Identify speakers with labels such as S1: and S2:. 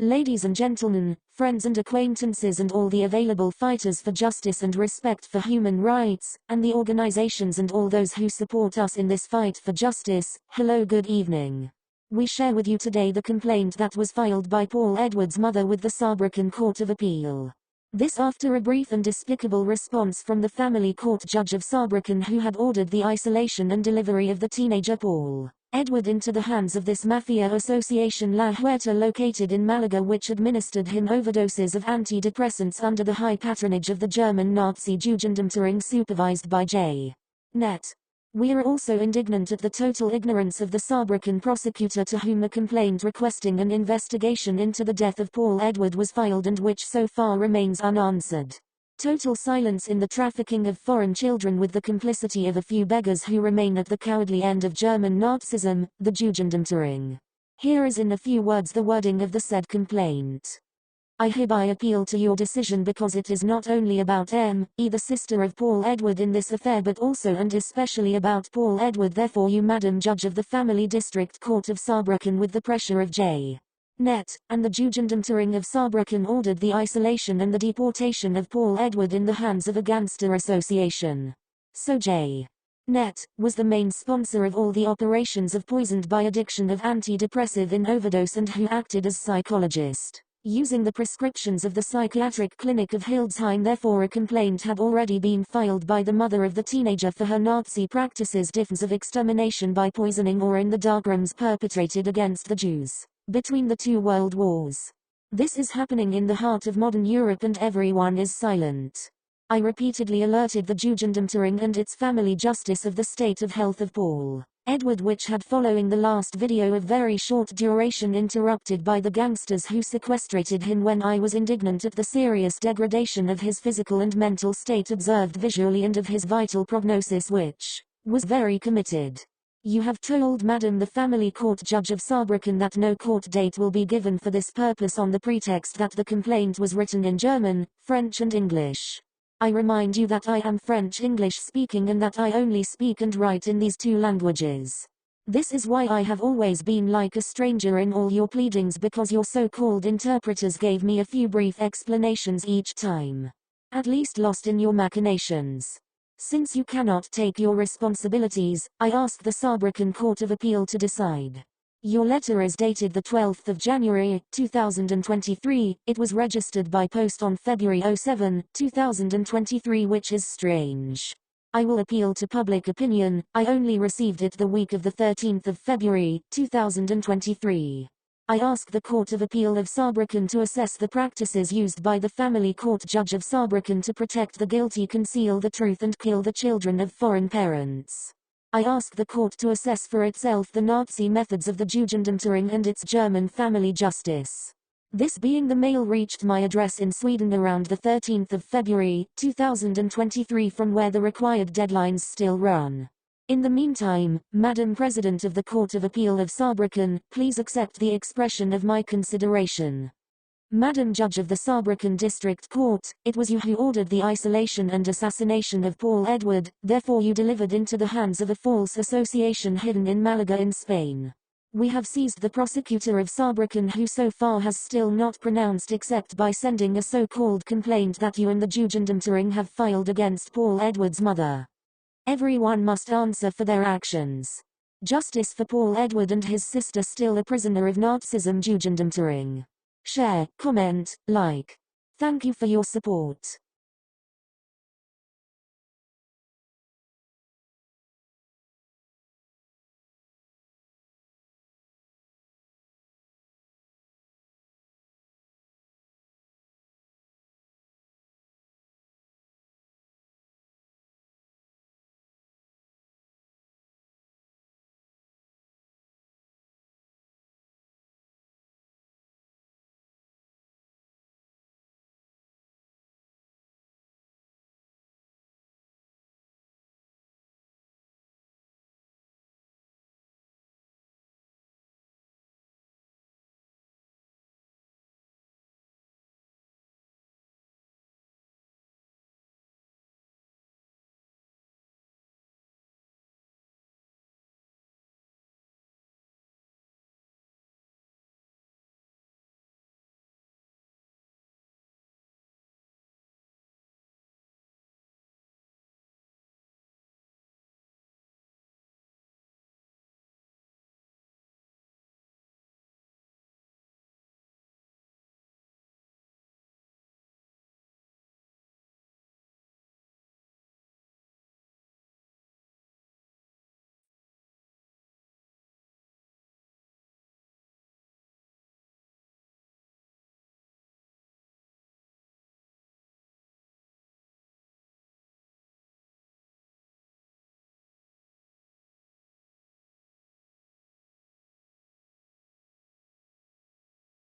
S1: Ladies and gentlemen, friends and acquaintances and all the available fighters for justice and respect for human rights, and the organizations and all those who support us in this fight for justice, hello, good evening. We share with you today the complaint that was filed by Paul Edward's mother with the Saarbrücken Court of Appeal. This after a brief and despicable response from the family court judge of Saarbrücken, who had ordered the isolation and delivery of the teenager Paul Edward into the hands of this mafia association La Huerta located in Malaga, which administered him overdoses of antidepressants under the high patronage of the German Nazi Jugendamtering supervised by J. Net. We are also indignant at the total ignorance of the Saarbrücken prosecutor, to whom a complaint requesting an investigation into the death of Paul Edward was filed and which so far remains unanswered. Total silence in the trafficking of foreign children with the complicity of a few beggars who remain at the cowardly end of German Nazism, the Jugendamtering. Here is in a few words the wording of the said complaint. I hereby appeal to your decision because it is not only about the sister of Paul Edward in this affair, but also and especially about Paul Edward. Therefore you, Madam Judge of the Family District Court of Saarbrücken, with the pressure of J. Net, and the Jugendamtering of Saarbrücken, ordered the isolation and the deportation of Paul Edward in the hands of a gangster association. So J. Net was the main sponsor of all the operations of poisoned by addiction of antidepressive in overdose, and who acted as psychologist, using the prescriptions of the psychiatric clinic of Hildesheim. Therefore a complaint had already been filed by the mother of the teenager for her Nazi practices, defense of extermination by poisoning, or in the pogroms perpetrated against the Jews between the two world wars. This is happening in the heart of modern Europe and everyone is silent. I repeatedly alerted the Jugendamtering and its family justice of the state of health of Paul Edward, which had, following the last video of very short duration interrupted by the gangsters who sequestrated him when I was indignant at the serious degradation of his physical and mental state observed visually and of his vital prognosis, which was very committed. You have told Madam the family court judge of Saarbrücken that no court date will be given for this purpose on the pretext that the complaint was written in German, French and English. I remind you that I am French-English speaking and that I only speak and write in these two languages. This is why I have always been like a stranger in all your pleadings, because your so-called interpreters gave me a few brief explanations each time. At least lost in your machinations. Since you cannot take your responsibilities, I ask the Saarbrücken Court of Appeal to decide. Your letter is dated the 12th of January, 2023, it was registered by post on February 07, 2023, which is strange. I will appeal to public opinion. I only received it the week of the 13th of February, 2023. I ask the Court of Appeal of Saarbrücken to assess the practices used by the family court judge of Saarbrücken to protect the guilty, conceal the truth and kill the children of foreign parents. I ask the court to assess for itself the Nazi methods of the Jugendamtering and its German family justice. This being the mail reached my address in Sweden around the 13th of February, 2023, from where the required deadlines still run. In the meantime, Madam President of the Court of Appeal of Saarbrücken, please accept the expression of my consideration. Madam Judge of the Saarbrücken District Court, it was you who ordered the isolation and assassination of Paul Edward, therefore you delivered into the hands of a false association hidden in Malaga in Spain. We have seized the prosecutor of Saarbrücken, who so far has still not pronounced except by sending a so-called complaint that you and the Jugendamtering have filed against Paul Edward's mother. Everyone must answer for their actions. Justice for Paul Edward and his sister, still a prisoner of Nazism Jugendamtering. Share, comment, like. Thank you for your support.